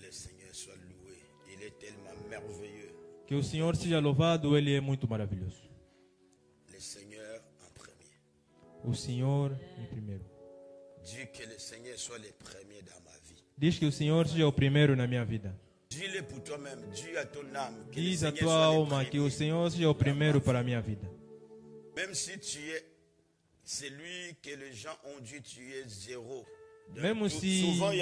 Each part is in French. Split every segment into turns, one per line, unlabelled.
le Seigneur soit loué. Il est tellement merveilleux.
Que o Senhor seja louvado, Ele é muito maravilhoso.
Le Seigneur en premier.
O Senhor em primeiro.
Dis que le Seigneur soit le premier dans ma vie.
Diz que o Senhor seja o primeiro na minha vida.
Dis-le pour toi-même. Dis à ton âme que le
Diz a
Seigneur
tua
soit le
alma que o
premier.
Senhor seja o primeiro para a minha vida.
Même si tu es celui que les gens ont dit tu es zéro. Donc,
Même si-
Souvent, il y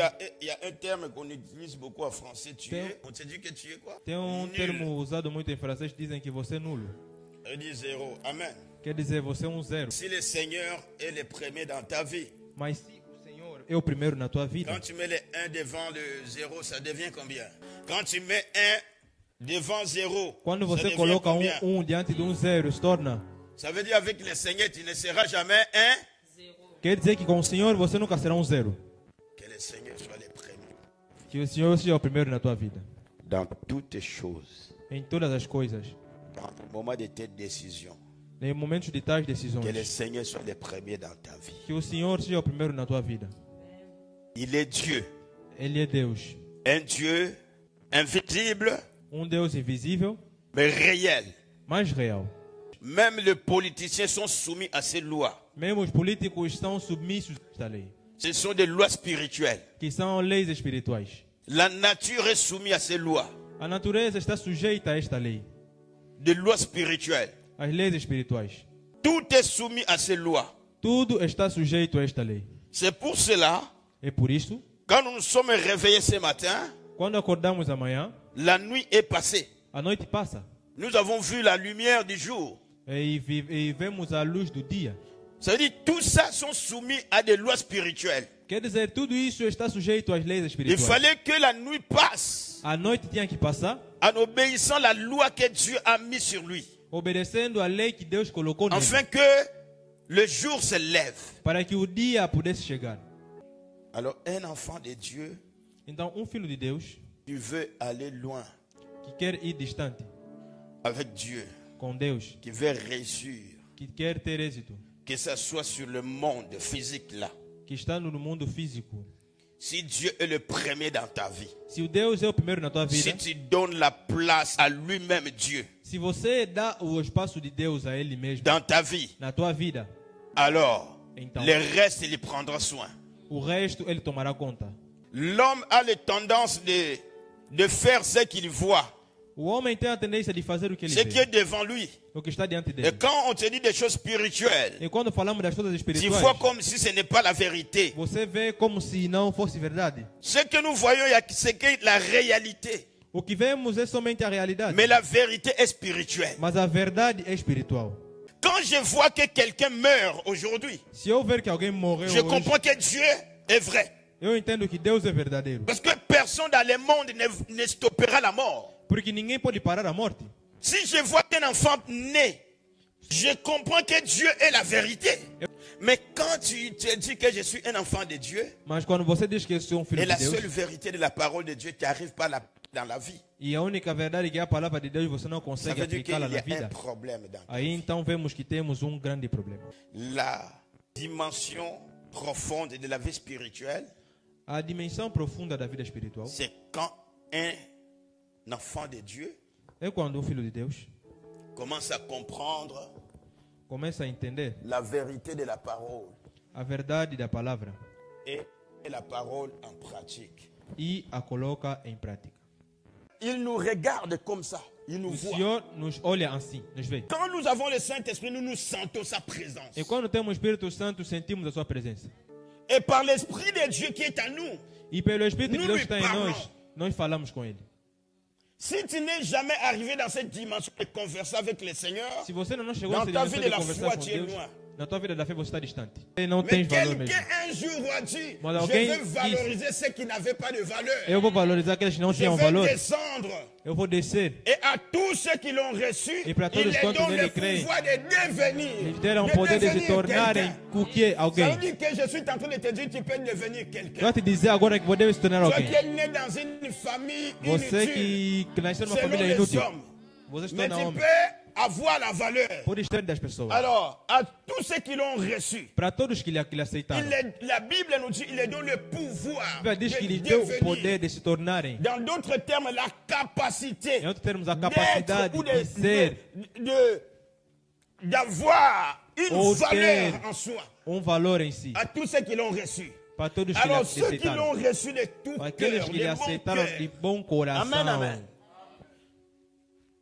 a un terme qu'on utilise beaucoup en français. On te dit que tu es quoi?
Tem
Nul.
termo usado muito em francês que dizem que você é nulo.
Il dit zéro. Amen.
Quer dizer, você é zero.
Si le Seigneur est le premier dans ta vie,
Mas se o Senhor é o primeiro na tua vida,
quand tu mets le 1 devant le 0, ça devient combien? Quand tu mets 1 devant 0,
quando
ça
você
devient
coloca
combien?
diante de zero, se torna.
Ça veut dire avec le Seigneur, tu ne seras jamais 1.
Quer dizer que com o Senhor você nunca será zero.
Que le Seigneur soit le premier.
Que o Senhor seja o primeiro na tua vida.
Dans toutes choses,
Em todas as coisas.
dans le moment de tes décisions,
Em momentos de tais
que le
decisões.
Seigneur soit le premier dans ta vie.
Que o Senhor seja o primeiro na tua vida.
Il est Dieu,
Ele é Deus.
un Dieu invisible,
Deus invisível,
mais réel.
mas real.
Même les politiciens sont soumis à ces lois.
Mesmo os políticos estão submissos a esta lei.
Ce sont des lois spirituelles.
Que são leis espirituais.
La nature est soumise à ces lois,
A natureza está sujeita a esta lei.
des lois spirituelles.
As leis espirituais.
Tout est soumis à ces lois.
Tudo está sujeito a esta lei.
C'est pour cela,
É por isto,
quand nous nous sommes réveillés ce matin,
quando acordamos amanhã,
la nuit est passée.
a noite passa.
Nous avons vu la lumière du jour.
E vemos a luz do dia.
Ça veut dire tout ça sont soumis à des lois spirituelles.
Quer dizer, tudo isso está sujeito às leis
Il
espirituais.
fallait que la nuit passe
A noite tinha que passar
en obéissant la loi que Dieu a mise sur lui,
obedecendo a lei que Deus colocou nele,
afin que le jour se lève.
para que o dia pudesse chegar.
Alors un enfant de Dieu,
Então, filho de Deus
tu veux aller loin
que quer ir distante
avec Dieu,
com Deus,
qui veut réussir,
que quer ter êxito,
que ce soit sur le monde physique là.
que está no mundo físico.
Si Dieu est le premier dans ta vie,
Se o Deus é o primeiro na tua vida,
si tu donnes la place à lui-même, Dieu,
se você dá o espaço de Deus a Ele mesmo
dans ta vie,
na tua vida,
alors
então
le reste, il y prendra soin.
o resto Ele tomará conta.
L'homme a la tendance de faire ce qu'il voit,
O homem tem a tendência de fazer o que ele
ce qui est
vê,
devant lui.
o que está diante
Et
dele.
quand on te dit des choses spirituelles,
E quando falamos das coisas
tu
espirituais,
vois comme si ce n'est pas la vérité.
você vê como se não fosse verdade.
Ce que nous voyons, c'est que la réalité.
O que vemos é somente a realidade.
Mais la vérité est spirituelle.
Mas a verdade é espiritual.
Quand je vois que quelqu'un meurt aujourd'hui,
Se eu ver que alguém morreu
je
hoje,
comprends que Dieu est vrai.
eu entendo que Deus é verdadeiro.
Parce que personne dans le monde ne stoppera la mort.
Porque ninguém pode parar a morte.
Si je vois qu'un enfant naît, je comprends que Dieu est la vérité. Mais quand tu te dis que je suis un enfant de Dieu,
Mas quando você diz que eu sou filho
et
de
la
Deus,
seule vérité de la parole de Dieu n'arrive pas dans la vie,
e a única verdade que é a palavra de Deus, você não
ça
consegue
veut dire qu'il
aplicá-la
y
na
a un
vida.
problème dans ta
Aí
vie.
então vemos que temos grande problema.
La dimension profonde de la vie spirituelle,
A dimensão profunda da vida espiritual
c'est quand un enfant de Dieu
é quando filho de Deus
commence à comprendre
começa a entender
la vérité de la parole
a verdade da palavra
et la parole en pratique.
e a coloca em prática.
Il nous regarde comme ça, il nous
O
voit.
Senhor nos olha assim, nos vê.
Quand nous avons le Saint-Esprit, nous sentons sa présence.
E quando temos o Espírito Santo, sentimos a sua presença.
Et par l'Esprit de Dieu qui est en nous,
E pelo Espírito de
Nous
Deus
lui
que está em
parlons.
nós falamos com Ele.
si tu n'es jamais arrivé dans cette dimension de converser avec le Seigneur,
Se você não chegou
Dans
nessa
ta
dimensão
vie
de
de la
conversar
foi,
com
tu es
Deus,
loin.
na tua vida da fé você está distante. E não
mais
tens valor mesmo.
quelqu'un un jour a dit,
Mas
je
alguém
veux valoriser ceux qui n'avaient pas de valeur.
Eu vou valorizar aqueles que não
Je
tinham
vais
valor.
descendre.
Eu vou descer.
Et à tous ceux qui l'ont reçu,
E para
il
todos
les
quantos
donne
nele
le
creem,
pouvoir de devenir.
Eles deram o poder de se tornarem o que é
Ça
alguém.
veut dire que je suis en train de te dire, tu peux devenir
Eu
quelqu'un.
vou te dizer agora que você deve se tornar
Toi
alguém.
qui es né dans une famille
Você
inutile,
que nasceu numa
selon
família
les
inútil,
hommes.
você se
Mais
torna
tu
homem.
peux avoir la valeur.
por estar das pessoas.
Alors, à tous ceux qui l'ont reçu,
Para todos que lhe aceitaram.
la Bible nous dit, il les donne le pouvoir
A Bíblia diz que
de
lhe deu o
devenir.
poder de se tornarem.
Dans d'autres termes, la capacité
Em outros termos, a
d'être
capacidade
ou
de ser
d'avoir une
ou
valeur
ter
en soi.
valor em si.
À tous ceux qui l'ont reçu.
Para todos que lhe
Alors, ceux qui l'ont
aceitaram.
reçu de tout
Para aqueles
cœur,
que
de
lhe
bon
aceitaram
cœur,
de bom coração.
Amen, amen.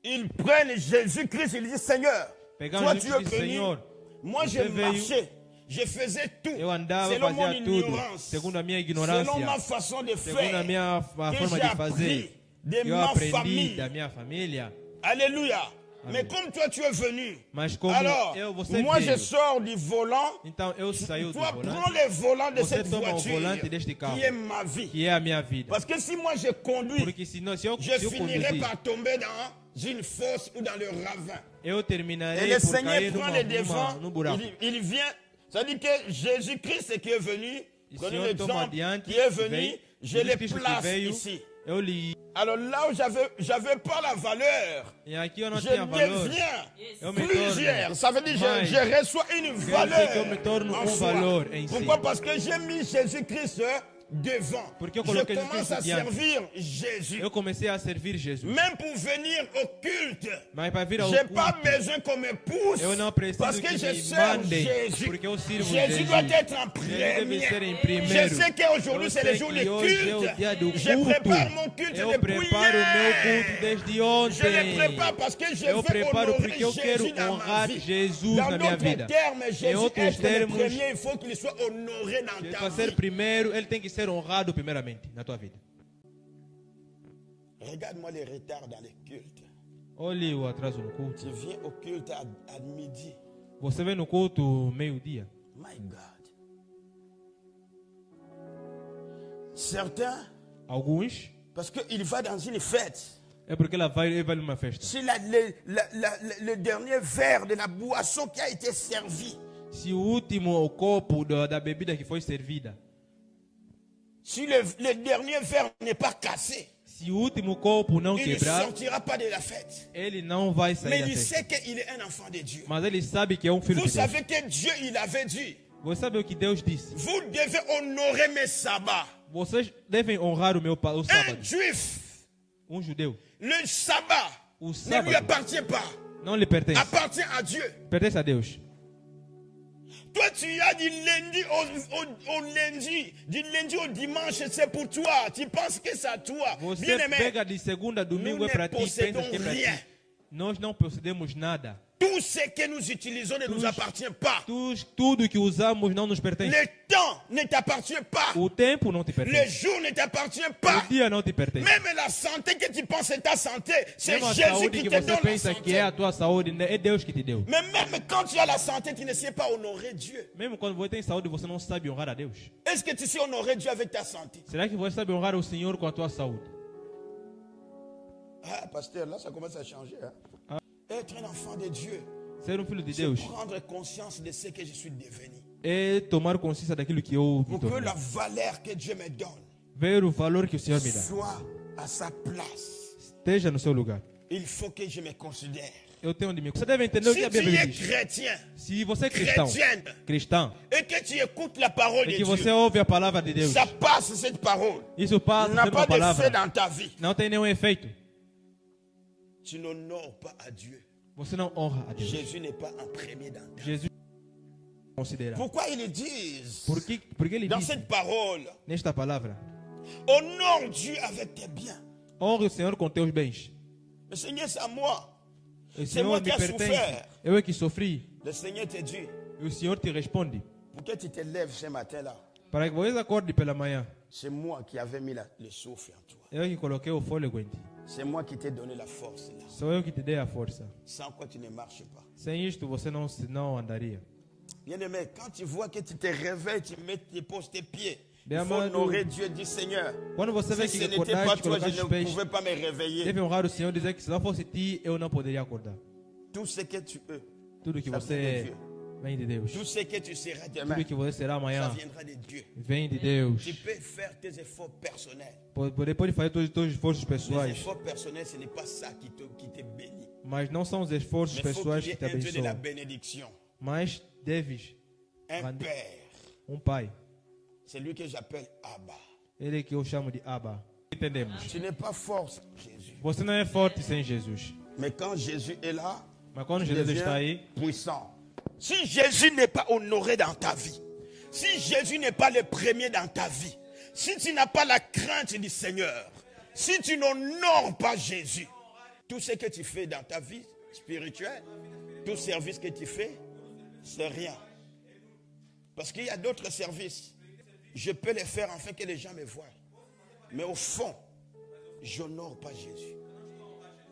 Ils prennent Jésus-Christ, ils disent, Seigneur,
Pegamos
toi
Jesus
tu es
e disse,
venu,
Senhor,
moi
você
je
veio,
marchais, je faisais tout,
eu andava,
selon mon
fazia tudo,
ignorance,
segundo a minha
selon ma
ignorância,
façon de
segundo a
faire,
minha
que
forma
j'ai
de fazer.
appris de
Eu
ma
aprendi
famille.
da minha família.
Alléluia. Mais comme toi tu es venu,
Mas como
alors
você
moi je
veio,
sors du volant.
então eu saio do
Toi, prends
volante,
le volant de
você
cette
toma o
voiture
volante deste carro,
qui est ma vie.
que é a minha vida.
Parce que si moi je conduis,
Porque senão, se eu
je finirai
conduzir,
par tomber dans une fosse ou dans le ravin.
eu
Et
terminarei
le
por
Seigneur
cair
prend les devants,
num buraco.
il vient. Ça dit que Jésus-Christ qui est venu,
E
connais
Senhor toma
l'exemple,
adiante,
qui est venu,
veio,
je le
Jesus Cristo que
place
veio,
ici.
eu lhe...
Alors là où j'avais pas la valeur,
E aqui eu não
je
tinha valor.
deviens
Eu me
plusieurs.
torno
Ça veut dire
mais
je reçois une
dizer que
valeur
eu me torno
en
valor
soi.
em si.
Pourquoi? Parce que j'ai mis Jésus-Christ devant.
Porque eu
Je
coloquei
commence
Jesus
à
diante.
servir Jésus.
Eu comecei a servir Jesus.
Même pour venir au culte,
Mas para vir ao
j'ai pas
culto,
besoin qu'on me pousse.
eu não preciso
Parce
que
que je
me
sers
mandem,
Jésus.
porque eu sirvo
Jésus
Jesus.
doit être en
Ele deve ser
premier.
em
Je
primeiro.
sais qu'aujourd'hui
Eu
c'est
sei
le jour
que
du
hoje é o
culte.
dia do
Je
culto.
prépare mon culte
Eu
depuis
preparo o meu culto
hier.
desde
Je le
ontem.
prépare parce que je
Eu
veux
preparo
honorer
porque eu quero
Jésus dans ma
honrar
vie.
Jesus
Dans
na minha
d'autres
vida.
termes, Jésus
outros
est le
termos,
premier, il faut qu'il soit honoré dans ta
Para ser
vie.
primeiro, ele tem que ser honrado primeiramente na tua vida.
Regarde-moi les retards dans les cultes.
Olhe o atraso no culto.
Tu viens au culte à midi.
Você vem no culto meio-dia.
My God. Certains,
Alguns,
parce qu'il va dans une fête.
é porque ele vai numa festa.
C'est le dernier verre de la boisson qui a été servi.
Se o último copo da bebida que foi servida,
Si le dernier verre n'est pas cassé,
se o último copo não
il ne
quebrar,
sortira pas de la fête.
ele não vai sair
Mais
da
il
festa.
sait qu'il est un enfant de Dieu.
Mas ele sabe que é filho
Vous
de Deus.
savez que Dieu, il avait dit,
Você sabe o que Deus disse?
vous devez honorer mes sabbats.
Vocês devem honrar o
Un
sábado.
juif,
Judeu.
le sabbat
O
ne
sábado
lui appartient pas,
não lhe pertence.
appartient à Dieu.
Pertence a Deus.
Toi, tu as du lundi au lundi, du lundi au dimanche, c'est pour toi. Tu penses que c'est à toi.
Você
Bien aimé,
pega de segunda a domingo
nous
é para
ne
ti, pensa
possédons
que é para
rien.
ti. Nós não possuímos nada.
tout ce que nous utilisons ne nous appartient pas.
Tudo que usamos não nos pertence.
Le temps ne t'appartient pas.
O tempo não te
Le
pertence.
jour ne t'appartient pas.
O dia não te pertence.
Même la santé que tu penses est ta santé, c'est
Mesmo a
Jésus
saúde
qui
que
te
você
donne la
pensa que é
santé.
a tua saúde, é Deus que te deu.
Mais même quand tu as la santé, tu ne sais pas honorer Dieu.
Mesmo quando você tem saúde, você não sabe honrar a Deus.
Est-ce que tu sais honorer Dieu avec ta santé?
Será que você sabe honrar o Senhor com a tua saúde?
Ah, pasteur, là, ça commence à changer. Hein? Être un enfant de Dieu,
Ser filho de
c'est
Deus
prendre conscience de ce que je suis devenu.
é tomar consciência daquilo que eu me
Pour que
tornei.
la valeur que Dieu me donne
Ver o valor que o Senhor me dá.
soit à sa place.
Esteja no seu lugar.
Il faut que je me considère.
Eu tenho de me. Você deve entender o que
Si
a
tu
Bíblia
es
diz.
chrétien,
Se você é cristão,
chrétienne, et que tu écoutes la parole
e
de
que você
Dieu,
ouve a palavra de Deus,
ça passe cette parole.
isso passa
N'a
sendo
pas
uma
d'effet
palavra.
dans ta vie.
Não tem nenhum efeito.
Tu n'honores pas à Dieu.
Você não honra a Deus.
Jésus n'est pas en premier dans ta vie.
Jesus considera.
Pourquoi ils disent
Porque ele
dans
diz
cette parole,
nesta palavra:
honore Dieu avec tes biens.
honre o Senhor com teus bens.
Le Seigneur, c'est à moi.
O
C'est moi
Senhor
qui
me
ai
pertence.
souffert.
Eu é que sofri.
Le Seigneur te dit,
E o Senhor te responde.
pour que tu te lèves ce matin-là,
Para que você acorde pela manhã.
c'est moi qui avais mis le souffle en toi.
Eu é que coloquei o fôlego em ti.
C'est moi qui t'ai donné la force là.
Sou eu que te dei a força.
Sans quoi tu ne marches pas.
Sem isto você não andaria.
Bien-aimé, quand tu vois que tu te réveilles, tu poses tes pieds. Il
Bien,
faut
Amadou.
honorer Dieu, dis Seigneur.
Quando você vê
Si
que
ce n'était pas
acordaste,
toi, je
colocaste
ne
os pés,
pouvais pas me réveiller.
deve honrar o Senhor e dizer que se não fosse ti, eu não poderia acordar.
Tout ce que tu veux,
Tudo que
ça
você
vient de
é,
Dieu.
Vem de Deus.
Tout ce que tu seras demain,
Tudo que você será
ça
amanhã
viendra de Dieu.
vem de Deus.
Tu peux faire tes efforts personnels.
Depois de fazer todos os esforços
Les
pessoais,
efforts personnels, ce n'est pas ça qui te bénit.
mas não são os esforços
Mais il faut
pessoais
qu'il y
que te
ait un Dieu de la
abençoam.
bénédiction.
Mas deves
Un père.
pai.
C'est lui que j'appelle Abba.
Ele que eu chamo de Abba. Entendemos?
Tu n'es pas fort sans Jésus.
Você não é forte sem Jesus.
Mais quand Jésus est là,
Mas quando
tu
Jesus
deviens
está aí,
puissant. Si Jésus n'est pas honoré dans ta vie, si Jésus n'est pas le premier dans ta vie, si tu n'as pas la crainte du Seigneur, si tu n'honores pas Jésus, tout ce que tu fais dans ta vie spirituelle, tout service que tu fais, c'est rien. Parce qu'il y a d'autres services. Je peux les faire afin que les gens me voient. Mais au fond, je n'honore pas Jésus.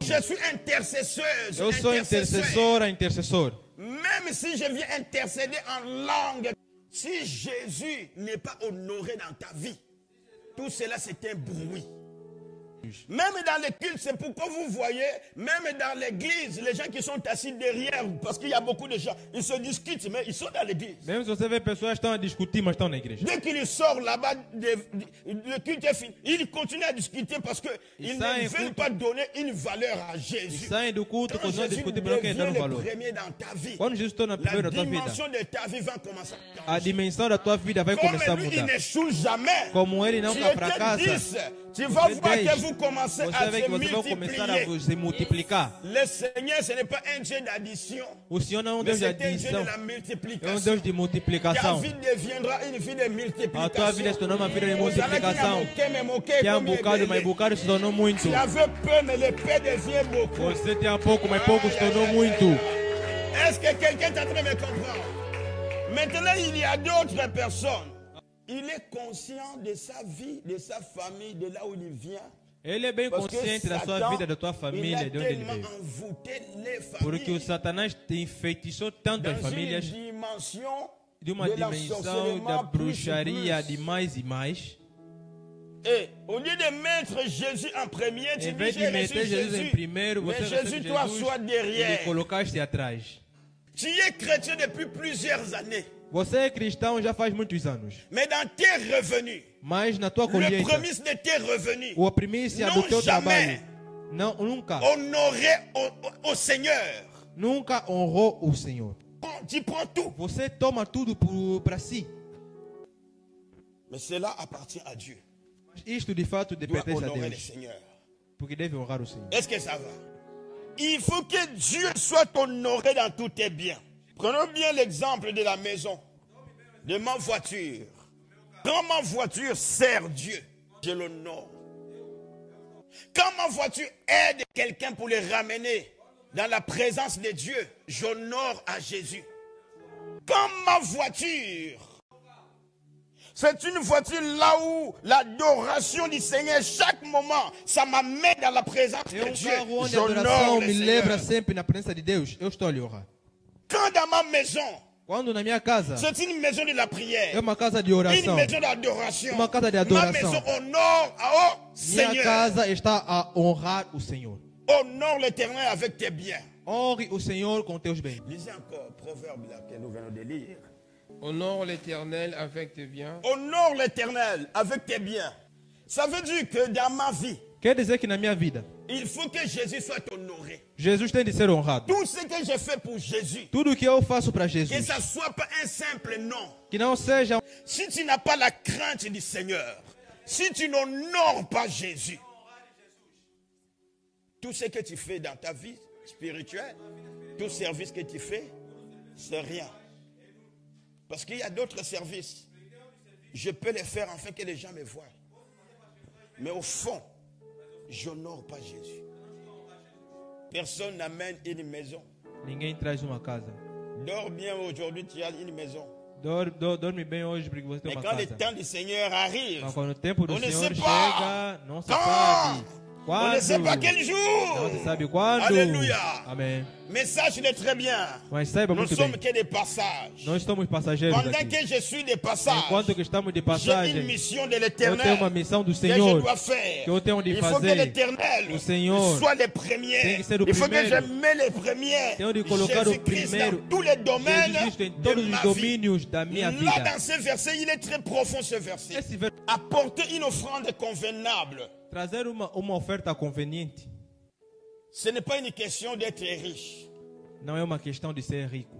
Je suis intercesseuse.
eu sou intercessor.
Même si je viens intercéder en langue, si Jésus n'est pas honoré dans ta vie, tout cela c'est un bruit. Même dans les cultes, c'est pourquoi vous voyez, même dans l'église, les gens qui sont assis derrière, parce qu'il y a beaucoup de gens, ils se discutent, mais ils sont dans l'église.
Mesmo se você vê pessoas estão a discutir, mas estão na igreja.
Dès qu'il sort là-bas, le culte est fini. Ils continuent à discuter parce qu'ils ne veulent pas donner une valeur à Jésus.
Saem do culto,
Quand
continuam a
Jésus
discutir porque não querem dar
devient
um
le
valor.
premier dans ta vie,
Quando Jesus torna
la
primeiro na tua vida,
dimension de ta vie va commencer à
a
changer.
dimensão da tua vida vai começar a
Comme lui, il
mudar.
n'échoue jamais.
Como ele não
Tu
cai para
étais
casa,
10, tu vas
você
voir
10,
que vous commencez
você
à
vê
se
que vocês vão começar a
multiplier.
se multiplicar.
Le Seigneur, ce n'est pas un Dieu d'addition,
O Senhor não é um
mais
Deus de
c'est un Dieu
adição,
de la
é um
multiplication.
Deus de
Ta
multiplicação.
vie deviendra une vie de
A
multiplication.
tua vida se tornou uma vida de
Vous savez qu'il y a
multiplicação.
moqué, mais moqué
Que é
comme il est
bocado, mas
belé.
bocado se tornou muito.
Tu avais peu, mais le peu devient beaucoup.
Você tinha pouco, mas pouco se tornou muito.
Est-ce que quelqu'un est en train de me comprendre? Maintenant, il y a d'autres personnes. Il est conscient de sa vie, de sa famille, de là où il vient.
Ele é bem
Parce que
consciente da sua
Satan,
vida, da tua
il a
família, de onde ele
tellement
veio.
envoûté les
Porque o
familles
Satanás te enfeitiçou tanto as
dans une
famílias,
dimension
de uma
de la
dimensão da
sorcellerie plus
bruxaria
plus.
de mais e mais.
Et au lieu de mettre Jésus en premier, tu
Em
dis
vez de
j'ai reçu
meter Jesus em
Jésus.
primeiro,
Mais
você
Jésus,
recebe
toi,
Jesus
sois
e lhe
derrière.
colocaste atrás.
Tu es chrétien depuis plusieurs années.
Você é cristão já faz muitos anos,
Mais dans tes revenus,
mas na tua
le
colheita,
prémisse de tes revenus,
ou a primícia
não
do teu
jamais
trabalho, não, nunca
honorer au Seigneur.
nunca honrou o Senhor.
Tu prends tout.
Você toma tudo para si.
Mais cela appartient à Dieu.
Isto de fato
Tu dois
pertence a
honorer le
Deus,
Seigneur.
porque deve honrar o Senhor.
Est-ce que ça va? Il faut que Dieu soit honoré dans tous tes biens. Prenons bien l'exemple de la maison, de ma voiture. Quand ma voiture sert Dieu, je l'honore. Quand ma voiture aide quelqu'un pour le ramener dans la présence de Dieu, j'honore à Jésus. Quand ma voiture, c'est une voiture là où l'adoration du Seigneur, chaque moment, ça m'amène dans la présence
É
de Dieu.
carro onde a
J'honore
adoração
le
me lembra
Seigneur.
sempre na presença de Deus. Eu estou a lhe honrar.
Quand dans ma maison,
Quando na minha casa,
c'est une maison de la prière,
é uma casa de
une
oração.
maison d'adoration,
Uma casa de
ma
adoração.
maison honore au
Minha
Seigneur.
casa está a honrar o Senhor.
Honore l'Éternel avec tes biens.
Honre o Senhor com teus bens.
Lisez encore Proverbe là que nous venons de lire.
Honore l'Éternel avec tes biens.
Honore l'Éternel avec tes biens. Ça veut dire que dans ma vie,
Quer dizer que na minha vida,
il faut que Jésus soit honoré.
Jesus tem de ser honrado.
Tout ce que j'ai fait pour Jésus,
Tudo que eu faço para
que
Jesus,
ça ne soit pas un simple nom.
que não seja
Si tu n'as pas la crainte du Seigneur, si tu n'honores pas Jésus, tout ce que tu fais dans ta vie spirituelle, tout service que tu fais, c'est rien. Parce qu'il y a d'autres services. Je peux les faire afin que les gens me voient. Mais au fond, j'honore pas Jésus. Personne n'amène une maison.
ninguém traz uma casa.
Dors bien aujourd'hui, tu as une maison.
Dorme bem hoje porque você tem
Mais
uma
quand le
casa.
temps du Seigneur arrive,
Mas quando o tempo do
on ne
Senhor
sait pas
chega, não se
quand
sabe
On ne sait pas quel
Não
jour.
se sabe quando.
Alléluia.
Amém.
Mais sache-le très bien.
Mas saiba
Nous
muito
sommes
bem.
que des passages.
Nós estamos passageiros
Pendant
aqui.
que je suis des passages,
Enquanto que estamos de
j'ai une
passagem,
mission de
eu tenho
l'éternel
uma missão do
que je
Senhor
dois faire.
que eu tenho de
Il faut que
fazer.
l'éternel
O Senhor
soit les
tem
premiers.
que ser o
Il faut que
primeiro.
je mette les premiers.
Tenho de colocar o
Jésus-Christ
primeiro.
dans tous les domaines
Jesus Cristo em
de
todos os
ma vie.
domínios da minha
Là,
vida.
dans ce verset, il est très profond, ce verset.
Esse ver-
Apporter une offrande convenable.
Trazer uma oferta conveniente
Ce n'est pas une question d'être riche.
não é uma questão de ser rico.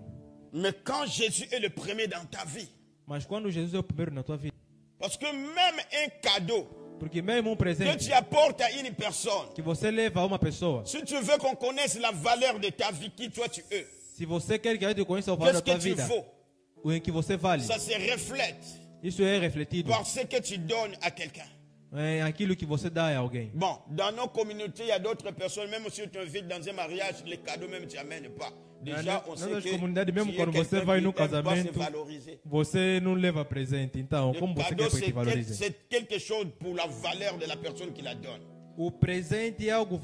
Mais quand Jésus est le premier dans ta vie,
Mas quando Jesus é o primeiro na tua vida,
parce que même un cadeau
porque mesmo
que
presente
tu apportes à une personne,
que você leva a uma pessoa,
si tu veux qu'on connaisse la valeur de ta vie, qui toi tu es,
se você quer que a gente conheça o valor da
qu'est-ce
tua
que tu
vida,
vaux?
o em que você vale,
Ça se reflète
isso é refletido
par ce que tu donnes à quelqu'un.
em aquilo que você dá a alguém.
Bon, dans nos communautés, il y a d'autres personnes, même si tu invites dans un mariage, les cadeaux même tu n'amènes pas. Déjà, on sait
Nas
que
comunidades, mesmo
tu es
quando você
quelqu'un
vai
qui
no
aime pas se
casamento,
valoriser.
você não leva presente. Então,
Le
como você
cadeau,
quer que te valorize?
c'est quelque chose pour la valeur de la personne qui la donne.
O presente é algo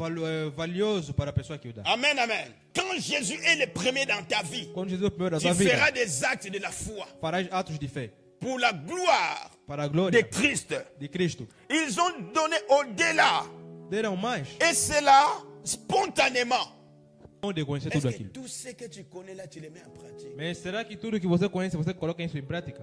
valioso para a pessoa que o dá.
Amen, amen. Quand Jésus est le premier dans ta vie,
Quando Jesus é o primeiro da
tu
tua vida,
feras des actes de la foi
farás atos de fé
pour la gloire
para a
de
glória
Christ.
de Cristo.
Ils ont donné au-delà,
Deram mais
et cela spontanément.
onde conhecer
Est-ce
tudo
que
aquilo.
tout ce que tu connais là, tu le mets en pratique?
Mas será que tudo que você conhece, você coloca isso em prática?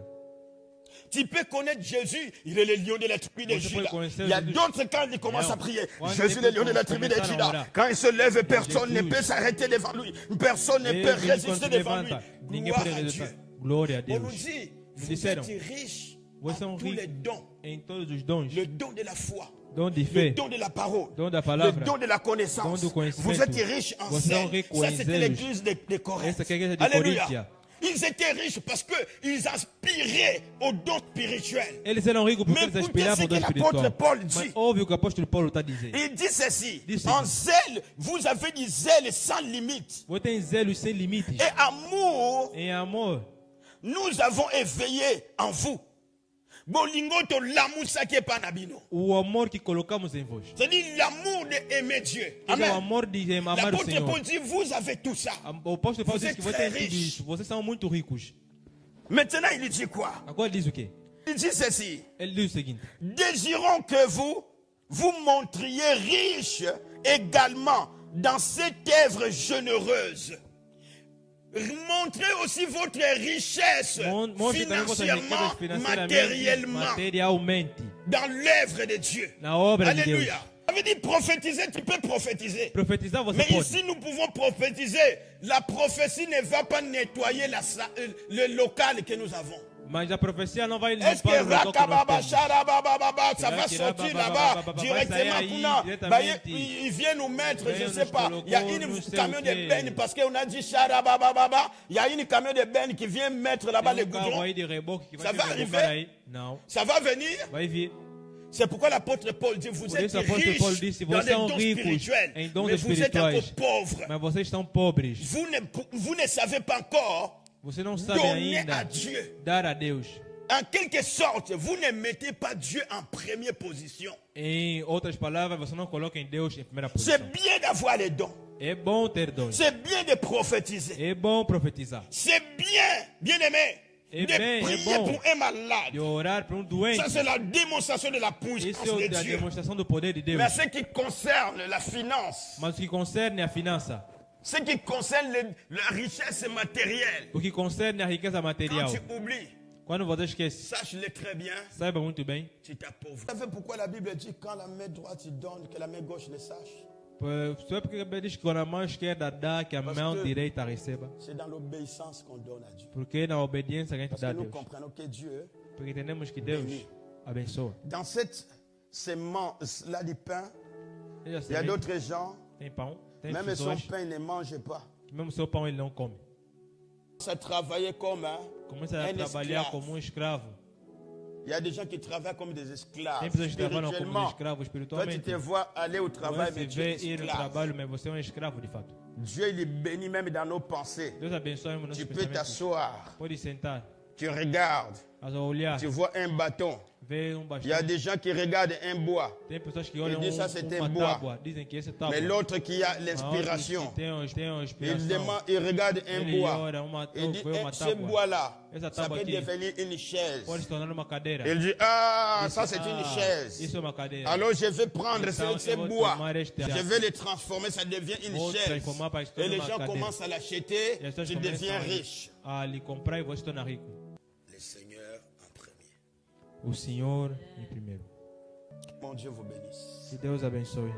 Tu peux connaître Jésus, il est le lion de la tribu de
Vous pouvez
Juda.
connaître
Il y a
Jésus.
d'autres quand il commence à prier.
Quand
Jésus,
il
le lion de la
commence
tribu de
à
Juda.
orar.
Quand il se lève, personne ne
Jésus.
peut s'arrêter devant lui. Personne ne peut
Jesus,
résister
quando se
devant lui.
levanta, ninguém
Gloire
pode
à Dieu.
resistir. Glória a
On nous
Deus.
dit,
Nous
vous
disseram,
êtes riches
Vocês
en
são
tous les
ricos
dons.
em todos os dons.
Le don de la foi.
Dom de
Le
fé,
don de la parole,
dom da
le
palavra,
don de la connaissance.
dom do conhecimento.
Vous êtes riches en
Vocês são
zèle.
ricos
Ça,
em
c'était
zelos.
l'église de Corinthe.
Essa aqui é a igreja de
Alléluia.
Coríntia.
Ils étaient riches parce qu'ils aspiraient aux dons spirituels.
Eles eram ricos porque
Mais
eles
écoutez
aspiravam
ce
ao dom
que l'apôtre
espiritual.
Paul
Mas
dit.
ouve o que o apóstolo Paulo está dizendo.
Il dit ceci.
Diz
En
ceci.
zèle, vous avez du zèle sans limite.
Você tem zelos sem limites.
Et amour,
Em amor,
nous avons éveillé en vous. Bolingo to l'amour ça qui est pas nabino.
o amor que colocamos em vós.
C'est-à-dire l'amour d'aimer Dieu.
É o
Amen.
amor de amar o
L'apôtre
Senhor.
Paul dit, vous avez tout ça.
O apóstolo Paulo
Você
diz que
é
você
très
tem tudo
riche.
isso. Vocês são muito ricos.
Maintenant, il dit quoi?
Agora diz o quê?
Il dit ceci.
Ele diz o seguinte.
Désirons que vous montriez riche également dans cette œuvre généreuse. Montrez aussi votre richesse
Mostre também vossas
financièrement,
riquezas financeiramente,
matériellement
materialmente,
dans l'œuvre de Dieu.
na obra de Deus.
Alléluia. Ça veut dire prophétiser, tu peux prophétiser.
Profetizar você
Mais
pode.
ici, nous pouvons prophétiser. La prophétie ne va pas nettoyer le local que nous avons.
Mas a profecia não vai
Est-ce que
limpar o local que nós
Rakababa,
temos.
Sharabababa, ça va
Será que
sortir
Rabababa,
là-bas
vai
directement
sair aí,
Kuna,
diretamente.
il vient nous mettre, je
Venha
ne sais
nos
pas. Il y a
colocou,
une
não sei
camion
o
de
quê.
bennes parce qu'on a dit Sharabababa. Il y a une camion de bennes qui vient mettre là-bas
Tem
les
carro
goudrons.
aí de reboque que
Ça
vai
va
te
arriver?
rebocar aí. Não.
Ça va venir.
Vai vir.
C'est pourquoi l'apôtre Paul dit, vous
Por
êtes
isso o apóstolo Paulo
riches
disse,
dans
vocês
les
são
dons
ricos
spirituels,
em dons
mais vous êtes encore
espirituais,
pauvres.
mas vocês estão pobres.
Vous ne savez pas encore
Você não sabe
donner
ainda
à Dieu.
dar a Deus.
En quelque sorte, vous ne mettez pas Dieu en première position.
Em outras palavras, você não coloca em Deus em primeira posição.
C'est bien d'avoir les dons.
É bom ter dons.
C'est bien de prophétiser.
É bom profetizar.
C'est bien, bien aimé,
Eh
de
bien,
prier
eh bon.
pour un malade.
De orar para doente.
Ça, c'est la démonstration de la puissance
Isso
de
é a
Dieu.
demonstração do poder de Deus.
Mais ce qui concerne la finance,
Mas o que concerne a finança,
ce qui concerne la richesse matérielle,
o que concerne a riqueza
quand
material,
tu oublies,
quando você esquece,
sache-le très bien,
saiba muito bem.
tu t'appauvris. Vous savez pourquoi la Bible dit quand la main droite il donne, que la main gauche le sache?
Só porque a Bíblia diz que quando a mão esquerda dá, que a
Parce
mão
que-
direita receba.
C'est dans l'obéissance qu'on donne à Dieu.
Porque é na obediência que a gente
Parce
dá a
que nous
Deus.
comprenons que Dieu,
Porque entendemos que Deus
Béni.
abençoa.
dans cette semence-là du pain,
Ele já
il y a
semeia,
d'autres gens,
tem pão, tem
même son
pessoas,
pain, ils ne mangent pas.
que mesmo seu pão ele não come.
Ça travaillait comme
Começa a
un
trabalhar
esclave.
como um escravo.
Il y a des gens qui travaillent comme des esclaves.
Tem pessoas que trabalham como
Spirituellement,
escravos
toi, tu
espiritualmente.
te vois aller au travail,
Você
mais tu es
vê ir no
esclave.
trabalho, mas você é um escravo de fato.
Dieu, il est béni même dans nos pensées.
Deus abençoe nos nossos
Tu peux
pensamentos.
t'asseoir,
Pode sentar,
tu regardes,
mas ao olhar,
tu vois un bâton. Il y a des gens qui regardent un bois.
Tem pessoas que
Ils
olham
disent ça c'est un
uma
bois.
tábua, dizem que essa tábua.
Mais l'autre qui a l'inspiration,
Tem uma
il
inspiração.
regarde un
Ele
bois.
olha
Il dit,
uma
ce
tábua.
bois-là,
Essa
ça
tábua
peut
aqui
devenir une chaise.
pode se tornar uma cadeira.
Il dit, ah,
Diz,
ça c'est une chaise.
Isso é uma cadeira.
Alors je vais prendre
Então,
ce
eu vou
bois,
tomar este
je vais le transformer, ça devient une
Vou
chaise.
transformar para se
Et
tornar
les
uma
gens
cadeira.
commencent à l'acheter,
E as pessoas
tu deviens
começam
riche.
a lhe comprar e você se torna rico.
Le Seigneur en premier.
O Senhor em primeiro.
Mon Dieu vous bénisse.
Que Deus abençoe.